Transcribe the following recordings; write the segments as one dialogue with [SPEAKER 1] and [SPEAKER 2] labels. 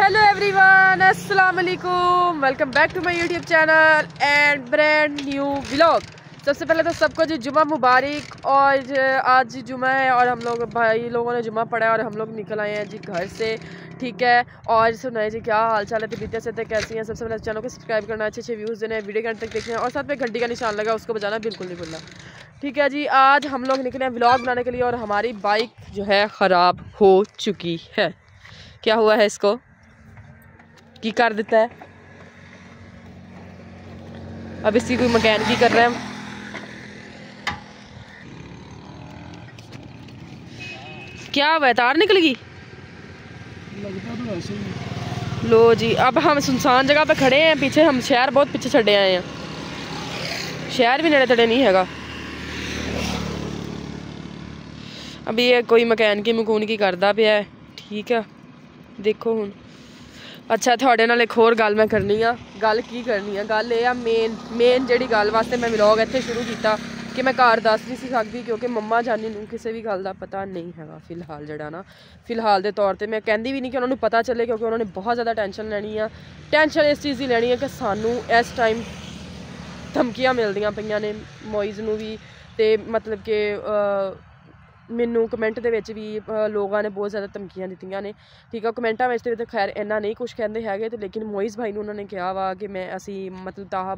[SPEAKER 1] Hello everyone, अस्सलाम वालेकुम। Welcome back to my YouTube channel and brand new vlog. सबसे पहले तो सबको जी जुमा मुबारक। और आज जुमा है और हम लोग भाई लोगों ने जुमा पढ़ा है और हम लोग निकल आए हैं जी घर से, ठीक है। और सुनाए जी क्या हाल चाल है, तबीयत से कैसी हैं। सबसे पहले चैनल को सब्सक्राइब करना, अच्छे अच्छे व्यूज़ देने, वीडियो के अंत तक देखना और साथ में घंटी का निशान लगा उसको बजाना बिल्कुल नहीं भूलना, ठीक है जी। आज हम लोग निकले हैं व्लॉग बनाने के लिए और हमारी बाइक जो है ख़राब हो चुकी है। क्या हुआ है इसको की कर देता है, अब इसकी कोई मैकेनिक कर रहे हैं। क्या हुआ है, तार निकल गई लगता तो वैसे ही। लो जी, अब हम सुनसान जगह पे खड़े हैं। पीछे हम शहर बहुत पीछे छड़े आए हैं, शहर भी नेड़े तड़े नहीं हैगा। अभी ये कोई मैकेनिक मकूनिकी करदा पिया है, ठीक है। देखो हुण अच्छा थोड़े नाल एक होर गल मैं करनी आ। गल की करनी आ, गल ये आ मेन जिहड़ी गल वास्ते मैं व्लॉग इत्थे शुरू किया कि मैं घर दस नहीं सी सकदी क्योंकि मम्मा जानी नूं किसी भी गल दा पता नहीं हैगा फिलहाल। जिहड़ा ना फिलहाल दे तौर ते मैं कहंदी भी नहीं कि उन्होंने पता चले, क्योंकि उन्होंने बहुत ज़्यादा टेंशन लैनी आ। टेंशन इस चीज़ की लैनी है कि सानू इस टाइम धमकियां मिलदियां पईयां ने, मोइज़ नूं भी ते मतलब कि मैनू कमेंट दे विच भी लोगों ने बहुत ज़्यादा धमकियां दित्तियां ने, ठीक है। कमेंटा में तो खैर इन्ना नहीं कुछ कहते है, तो लेकिन मोइज़ भाई नूं उन्होंने कहा वा कि मैं असी मतलब ताहा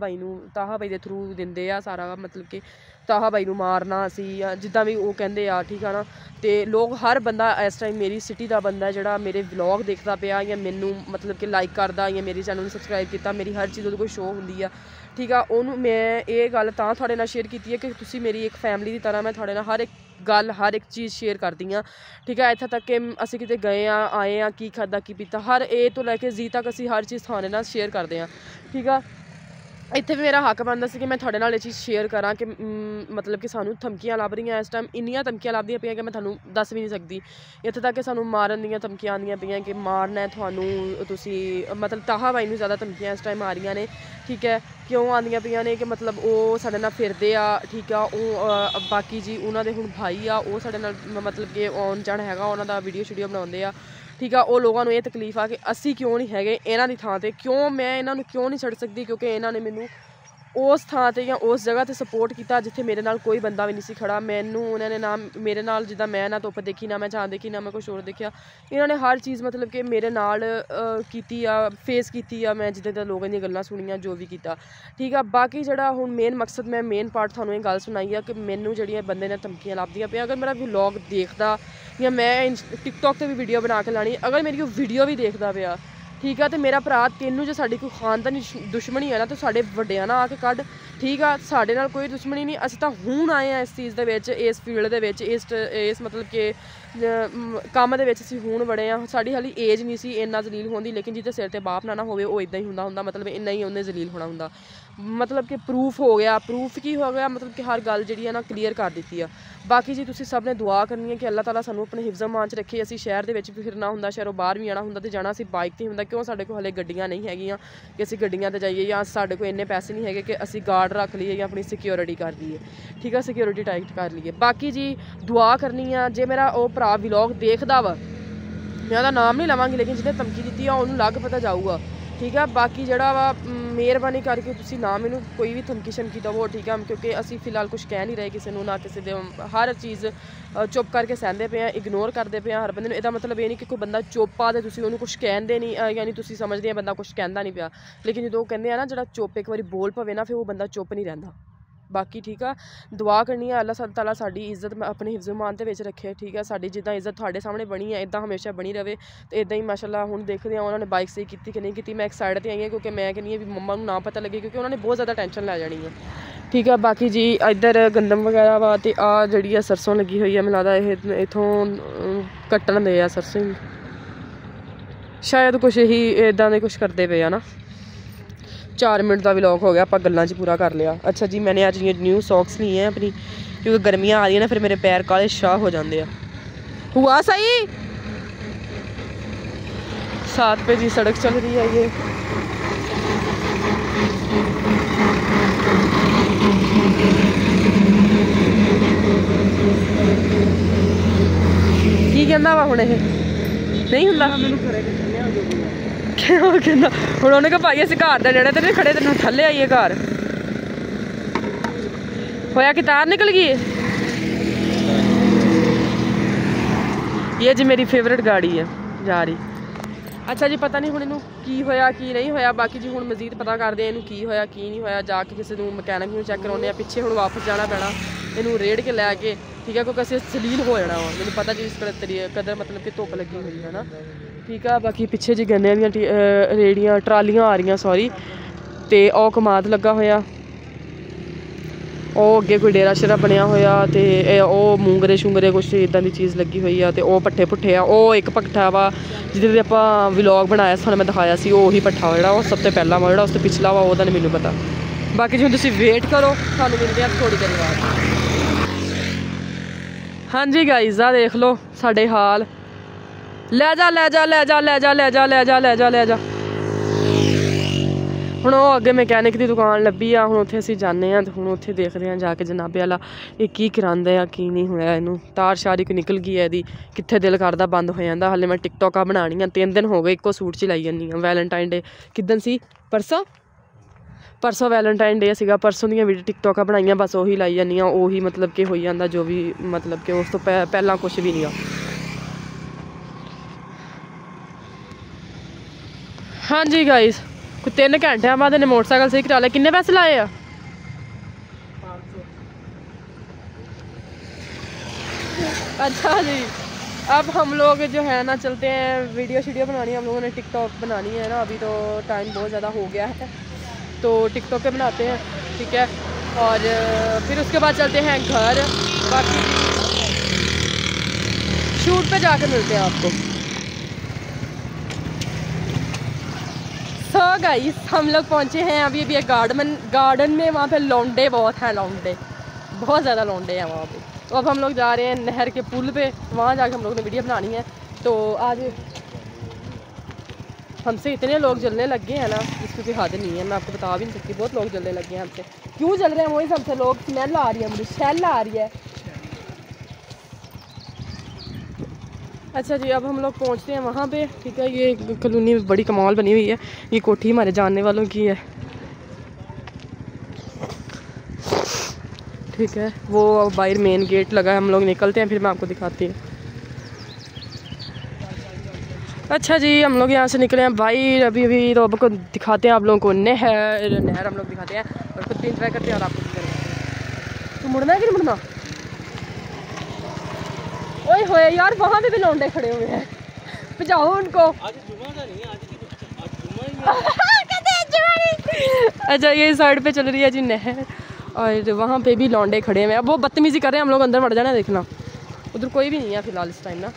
[SPEAKER 1] भाई दे थ्रू दिंदे आ सारा, मतलब कि ताहा भाई नूं मारना असी जिद्दां भी वो कहंदे आ, ठीक है ना। तो लोग हर बंदा इस टाइम मेरी सिटी का बंदा जिहड़ा मेरे व्लॉग देखता पिया या मैनू मतलब कि लाइक करदा या मेरे चैनल नूं सबसक्राइब किया, मेरी हर चीज़ कोई शो हुंदी आ, ठीक है। उन्होंने मैं ये गल तां थोड़े नाल शेयर की है कि तुसी मेरी एक फैमिली की तरह, मैं थोड़े नाल हर एक गल हर एक चीज़ शेयर करती हाँ, ठीक है। इत्थे तक कि असी किते गए हाँ आए हाँ की खादा की पीता हर ए तो लैके जी तक असी हर चीज़ थाने नाल शेयर करते हैं, ठीक है। इत्थे भी मेरा हक बनता सी कि मैं थोड़े नाल ये चीज़ शेयर करा कि मतलब कि सानू धमकियां लभ रही इस टाइम, इन्नियां धमकियां लभदियां पियां कि मैं थानू दस भी नहीं सकती। इत्थे तक कि सानू मारन दियां धमकियां आंदियां पियां कि मारना है थानू, तुसी मतलब ताहा भाई नूं ज़्यादा धमकियां इस टाइम आ रही ने, ठीक है। क्यों आंदियां पियां ने कि मतलब वो साडे नाल फिरदे आ, ठीक है। वो बाकी जी उन्हां दे हुण भाई आ, वो साडे नाल मतलब कि आउण जाण हैगा, उन्हां दा वीडियो शूडियो बनाउंदे आ, ठीक है। वो लोगों को ये तकलीफ आ कि असी क्यों नहीं है इन्हां दी थां ते, क्यों मैं इन्हां नूं क्यों नहीं छड्ड सकती, क्योंकि इन्हां ने मैनू उस थां ते या उस जगह ते सपोर्ट किया जिथे मेरे नाल कोई बंदा भी नहीं सी खड़ा। मैनू उन्होंने ना मेरे नाल जिद्दां मैं ना धुप्प देखी, ना मैं छां देखी, ना मैं कुछ होर देखा। इन्होंने हर चीज़ मतलब कि मेरे नाल कीती आ, फेस कीती आ, मैं जिद्दां दा लोगों दी गल्लां सुनियां, जो भी किया, ठीक है। बाकी जिहड़ा हुण मेन मकसद मैं मेन पार्ट थानू ये गल सुनाई है कि मैनू जिहड़ियां बंदे ने धमकियां लभदियां पियां, अगर मेरा व्लॉग देखदा या मैं टिकटॉक ते भी वीडियो बना के लानी, अगर मेरी कोई वीडियो भी देखदा पिया, ठीक है। तो मेरा भरा तेनू जो साड़ी कोई खानदानी दुश्मनी है ना, तो साढ़े वड्डियां ना आके कढ, ठीक है। साढ़े नाल कोई दुश्मनी नहीं, असीं तां हुण आए हैं इस चीज़ दे विच, इस फील्ड दे विच, इस मतलब कि काम दे विच असीं हुण बड़े हैं। साड़ी हाली एज नहीं सी इन्ना जलील होंदी, लेकिन जिहदे सिर ते बाप ना होवे वो इदां ही हुंदा मतलब इन्ना ही उन्हें जलील होना हुंदा। मतलब कि प्रूफ हो गया, प्रूफ की हो गया, मतलब कि हर गल जिहड़ी है ना क्लीयर कर दी है। बाकी जी तुसीं सब ने दुआ करनी है कि अल्लाह ताला सानू अपने हिफ्ज़ मान च रखे। असीं शहर दे विच भी फिरना हुंदा, शहरों बाहर भी आना हुंदा, ते जाना असीं बाइक ते हुंदा, क्यों साडे कोल हले गड्डियां नहीं हैगियां कि असीं गड्डियां ते जाइए, या साडे कोल इन्ने पैसे नहीं हैगे कि असीं गार्ड रख लीए या अपनी सिक्योरिटी कर लीए, ठीक है, सिक्योरिटी टाइट कर लीए। बाकी जी दुआ करनी है, जे मेरा वो भरा व्लॉग देखदा वा, मैं ਉਹਦਾ नाम नहीं लवांगी, लेकिन जिन्हें धमकी दी है उन्होंने लग पता जाऊगा, ठीक है। बाकी जरा वा मेहरबानी करके तुसी ना मैनू कोई भी धमकी शमकी दवो, ठीक है, क्योंकि असी फिलहाल कुछ कह नहीं रहे किसी को, ना किसी दे हर चीज़ चुप करके सहंदे पे हैं, इग्नोर करते पे हैं हर बंदे। इसदा मतलब ये नहीं कि कोई बंदा चुप आ तो तुसी उन्होंने कुछ कहते नहीं, यानी तुसी समझते हैं बंदा कुछ कहता नहीं पिया, लेकिन जो कहते हैं ना जो चुप एक बार बोल पवे ना, फिर वो बंदा चुप नहीं रहिंदा। बाकी ठीक है, दुआ करनी है अल्लाह ताला साडी इज्जत अपने हिफ्ज़ मान दे विच रखे, ठीक है। साडी जिद्दां इज्जत तुहाडे सामने बनी है इदां हमेशा बनी रहे, तो इदां ही माशाअल्लाह हुण देखदे हां उन्होंने बाइक सही की कि नहीं की। मैं एक साइड ते आई हां क्योंकि मैं कहनी भी मम्मा नूं ना पता लगे, क्योंकि उन्होंने बहुत ज़्यादा टेंशन लै जानी है, ठीक है। बाकी जी इधर गंदम वगैरह वा ते आ जिहड़ी सरसों लगी हुई है, मैनूं लगदा इह इत्थों कट्टण दे आ सरसों, शायद कुछ ही इदां दे कुछ करते पे ना। 4 मिनट का व्लॉग हो गया, आप गल्लां च पूरा कर लिया। अच्छा जी मैंने आज ये न्यू सॉक्स ली हैं अपनी, क्योंकि गर्मियाँ आ रही है ना, फिर मेरे पैर काले शाह हो जाते हैं। हुआ सही 7 पे जी सड़क चल रही है ये, की कहना वा हुण नहीं हुंदा, कहना हुण उन्हें कहा भाई असीं घर दे नेड़े ते नहीं खड़े, तेन थल्ले आइए घर होया कि तार निकल गई है। ये जी मेरी फेवरेट गाड़ी है जा रही। अच्छा जी पता नहीं हुण इनू की होया की नहीं होया, बाकी जी हुण मजीद पता करते हैं इनू की होया की नहीं होया, जाके किसी नूं मकैनिक नूं चैक करवाने आ। पिछे हुण वापस जाना पैना इनू रेड़ के लैके, ठीक है, क्योंकि असीं सलीन हो जाना वा। मैनूं पता जी इस कदर मतलब कि धुप्प लगी हुई है ना, ठीक है। बाकी पिछे जी गन्ने दियां रेड़ियां ट्रालियां आ रही सॉरी, तो ओह कमाद लगा होया, ਉਹ ਅੱਗੇ ਕੋਈ ਡੇਰਾ ਸ਼ੇਰਾ ਬਣਿਆ ਹੋਇਆ ਤੇ ਉਹ ਮੂੰਗਰੇ ਸ਼ੂੰਗਰੇ ਕੁਛ ਇੱਦਾਂ ਦੀ ਚੀਜ਼ ਲੱਗੀ ਹੋਈ ਆ। ਤੇ ਉਹ ਪੱਠੇ ਪੁੱਠੇ ਆ, ਉਹ ਇੱਕ ਪੱਠਾ ਵਾ ਜਿਹਦੇ 'ਤੇ ਆਪਾਂ ਵਲੋਗ ਬਣਾਇਆ ਸੀ, ਤੁਹਾਨੂੰ ਮੈਂ ਦਿਖਾਇਆ ਸੀ, ਉਹ ਉਹੀ ਪੱਠਾ ਵਾ ਜਿਹੜਾ ਉਹ ਸਭ ਤੋਂ ਪਹਿਲਾਂ ਵਾ, ਜਿਹੜਾ ਉਸ ਤੋਂ ਪਿਛਲਾ ਵਾ ਉਹਦਾ ਨਹੀਂ ਮੈਨੂੰ ਪਤਾ। ਬਾਕੀ ਜਿਵੇਂ ਤੁਸੀਂ ਵੇਟ ਕਰੋ, ਤੁਹਾਨੂੰ ਮਿਲਦੇ ਆ ਥੋੜ੍ਹੀ ਦੇਰ ਬਾਅਦ। ਹਾਂਜੀ ਗਾਈਜ਼ ਆ ਦੇਖ ਲਓ ਸਾਡੇ ਹਾਲ। ਲੈ ਜਾ ਲੈ ਜਾ ਲੈ ਜਾ ਲੈ ਜਾ ਲੈ ਜਾ ਲੈ ਜਾ ਲੈ ਜਾ ਲੈ ਜਾ। ਹੁਣ ਉਹ ਅੱਗੇ ਮਕੈਨਿਕ ਦੀ ਦੁਕਾਨ ਲੱਭੀ ਆ, ਹੁਣ ਉੱਥੇ ਅਸੀਂ ਜਾਂਦੇ ਹਾਂ ਤੇ ਹੁਣ ਉੱਥੇ ਦੇਖਦੇ ਹਾਂ ਜਾ ਕੇ ਜਨਾਬੇ ਵਾਲਾ ਇਹ ਕੀ ਕਰਾਉਂਦਾ ਆ ਕੀ ਨਹੀਂ ਹੋਇਆ ਇਹਨੂੰ। ਤਾਰ ਸ਼ਾਰੀ ਕੋਈ ਨਿਕਲ ਗਈ ਹੈ ਇਹਦੀ, ਕਿੱਥੇ ਦਿਲ ਕਰਦਾ ਬੰਦ ਹੋ ਜਾਂਦਾ। ਹਾਲੇ ਮੈਂ ਟਿਕਟੋਕਾਂ ਬਣਾਉਣੀਆਂ 3 ਦਿਨ ਹੋ ਗਏ, ਇੱਕੋ ਸੂਟ 'ਚ ਲਾਈ ਜਾਂਦੀ ਹਾਂ। ਵੈਲੈਂਟਾਈਨ ਡੇ ਕਿੱਦਣ ਸੀ? ਪਰਸੋਂ ਵੈਲੈਂਟਾਈਨ ਡੇ ਸੀਗਾ, ਪਰਸੋਂ ਦੀਆਂ ਵੀਡੀਓ ਟਿਕਟੋਕਾਂ ਬਣਾਈਆਂ, ਬਸ ਉਹੀ ਲਾਈ ਜਾਂਦੀ ਹਾਂ। ਉਹੀ ਮਤਲਬ ਕਿ ਹੋਈ ਜਾਂਦਾ ਜੋ ਵੀ, ਮਤਲਬ ਕਿ ਉਸ ਤੋਂ ਪਹਿਲਾਂ ਕੁਛ ਵੀ ਨਹੀਂ ਆ। ਹਾਂਜੀ ਗਾਈਜ਼ कोई 3 घंटे बाद इन्हें मोटरसाइकिल सही करा लिया। किन्ने पैसे लाए आ? 500। अच्छा जी अब हम लोग जो है ना चलते हैं, वीडियो शीडियो बनानी है हम लोगों ने, टिकटॉक बनानी है ना। अभी तो टाइम बहुत ज़्यादा हो गया है तो टिकटॉक पे बनाते हैं, ठीक है। और फिर उसके बाद चलते हैं घर, बाकी शूट पे जाके मिलते हैं आपको। सो गाइस हम लोग पहुँचे हैं अभी एक गार्डन में। वहाँ पे लौंडे बहुत हैं, लौंडे बहुत ज़्यादा लौंडे हैं वहाँ पे। तो अब हम लोग जा रहे हैं नहर के पुल पे, वहाँ जाके हम लोग ने वीडियो बनानी है। तो आज हमसे इतने लोग जलने लग गए हैं ना जिसकी कोई हद नहीं है, मैं आपको बता भी नहीं सकती। बहुत लोग जलने लग गए हैं हमसे। क्यों जल रहे हैं वही सबसे लोग, स्मेल आ रही है मुझे, स्मेल आ रही है। अच्छा जी अब हम लोग पहुंचते हैं वहाँ पे, ठीक है। ये कॉलोनी बड़ी कमाल बनी हुई है, ये कोठी हमारे जानने वालों की है, ठीक है। वो बाहर मेन गेट लगा है, हम लोग निकलते हैं फिर मैं आपको दिखाती हूँ। अच्छा जी हम लोग यहाँ से निकले हैं बाहर अभी तो आपको दिखाते हैं आप लोगों को नहर हम लोग दिखाते हैं और खुद भी इंजॉय करते हैं और आपको भी करते। तो मुड़ना है कि नहीं मुड़ना? ओए होए यार वहाँ पे भी लौंडे खड़े हुए हैं, बचाओ उनको। अच्छा ये साइड पे चल रही है जी नहर और वहाँ पे भी लौंडे खड़े हुए हैं। अब वो बदतमीजी कर रहे हैं, हम लोग अंदर बढ़ जाना। देखना उधर कोई भी नहीं है फिलहाल इस टाइम ना।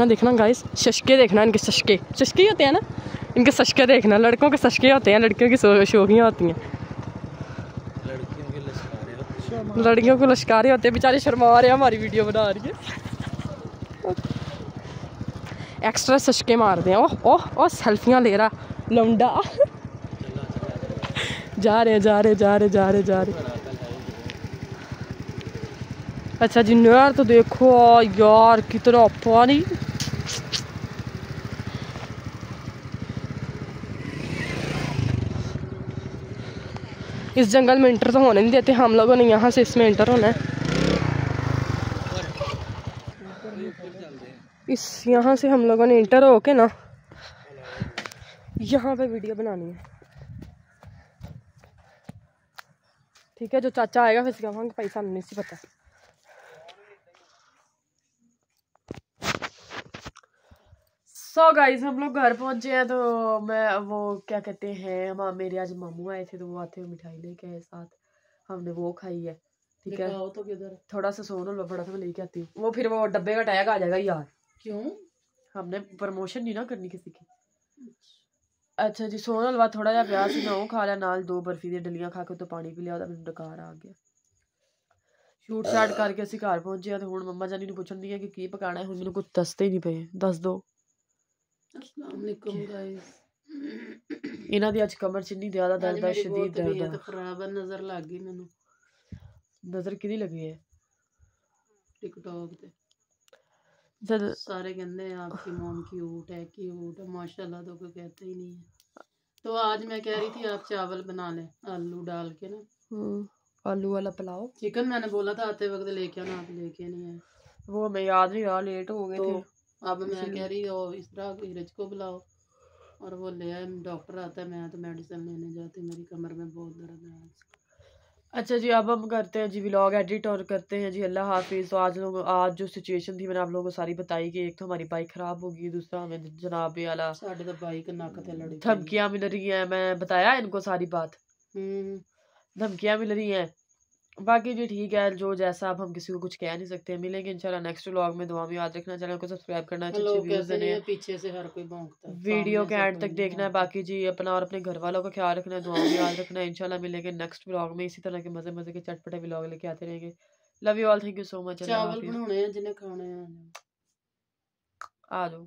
[SPEAKER 1] देखना गाइस, शशके देखना, इनके शशके ही होते हैं ना, इनके शशके देखना। लड़कों के शशके होते हैं, लड़कियों की शोखियाँ होती हैं। लड़कियों को लश्कारे होते हैं, बेचारे शर्मा रहे हैं, हमारी वीडियो बना रही है। एक्स्ट्रा सशके मारते हैं। ओह सेल्फियां ले रहा लौंडा। जा रहे। अच्छा जी नहर तो देखो यार कितना पानी। इस जंगल में इंटर तो होने नहीं देते, हम लोगों ने यहाँ से इसमें इंटर होना है। यहाँ से हम लोगों ने इंटर होके ना यहाँ पे वीडियो बनानी है, ठीक है। जो चाचा आएगा फिर कहेंगे पैसा नहीं सी पता। सो गाइस हम लोग घर पहुंचे हैं तो मैं वो क्या कहते हैं मेरे आज मामू आए थे तो वो आते हुए मिठाई लेके आए साथ, हमने वो खाई है, ठीक है। तो किधर थोड़ा सा सोन लो बड़ा सा मैं लेके आती हूँ। वो फिर वो डब्बे का टैग आ जाएगा यार। क्यों? हमने प्रमोशन नहीं ना करनी किसी की। अच्छा जी सोन हलवा थोड़ा जहा प्याज मैं वो खा लिया, नाल 2 बर्फी दी डलियां खा के तो पानी पी लिया, मैंने डकार आ गया। शूट शाट करके असीं घर पहुंचे तो हुण मम्मा जानी नूं पुछण दी है कि की पकाना है। हुण मैनूं कुछ दसदे ही नहीं पे, दस दो। अस्सलाम वालेकुम गाइस। इन्हां दी अज कमर च इन्नी ज़्यादा दर्द है, शदीद दर्द है। खराब नज़र लग गई मैनूं। नज़र किहदी लगी है? टिकटॉक ते चल
[SPEAKER 2] सारे कहते हैं आपकी मॉम क्यूट है माशाल्लाह, तो कोई कहते ही नहीं है। तो आज मैं कह रही थी आप चावल बना लें आलू डाल के ना,
[SPEAKER 1] आलू वाला पुलाव।
[SPEAKER 2] चिकन मैंने बोला था आते वक्त लेके आना, आप लेके नहीं आए।
[SPEAKER 1] वो हमें याद नहीं रहा, लेट हो गए थे।
[SPEAKER 2] तो अब मैं कह रही हो इस तरह नीरज को बुलाओ और वो ले आए, डॉक्टर आता है, मैं तो मेडिसिन लेने जाती, मेरी कमर में बहुत दर्द है आज।
[SPEAKER 1] अच्छा जी, अब हम करते हैं जी व्लॉग एडिट और करते हैं जी। अल्लाह हाफिज़। तो आज जो सिचुएशन थी मैंने आप लोगों को सारी बताई कि एक तो हमारी बाइक ख़राब होगी, दूसरा हमें जनाब वाला
[SPEAKER 2] साढ़े तो बाइक नक ते लड़ी
[SPEAKER 1] धमकियाँ मिल रही हैं। मैं बताया इनको सारी बात, धमकियाँ मिल रही हैं। बाकी जी ठीक है, जो जैसा, अब हम किसी को कुछ कह नहीं सकते। मिलेंगे इंशाल्लाह नेक्स्ट व्लॉग में। दुआ में याद रखना, चैनल को सब्सक्राइब करना, अच्छे व्यूज देने हैं,
[SPEAKER 2] पीछे से हर कोई भौंकता है,
[SPEAKER 1] वीडियो के एंड तक देखना है। बाकी जी अपना और अपने घर वालों का ख्याल रखना है, दुआ में याद रखना है। इंशाल्लाह मिलेंगे नेक्स्ट व्लॉग में, इसी तरह के मजे मजे के चटपटे व्लॉग लेके आते रहेंगे। Love you all, thank you so much.
[SPEAKER 2] चावल बनाने हैं जिन्हें खाने हैं।
[SPEAKER 1] आ जाओ।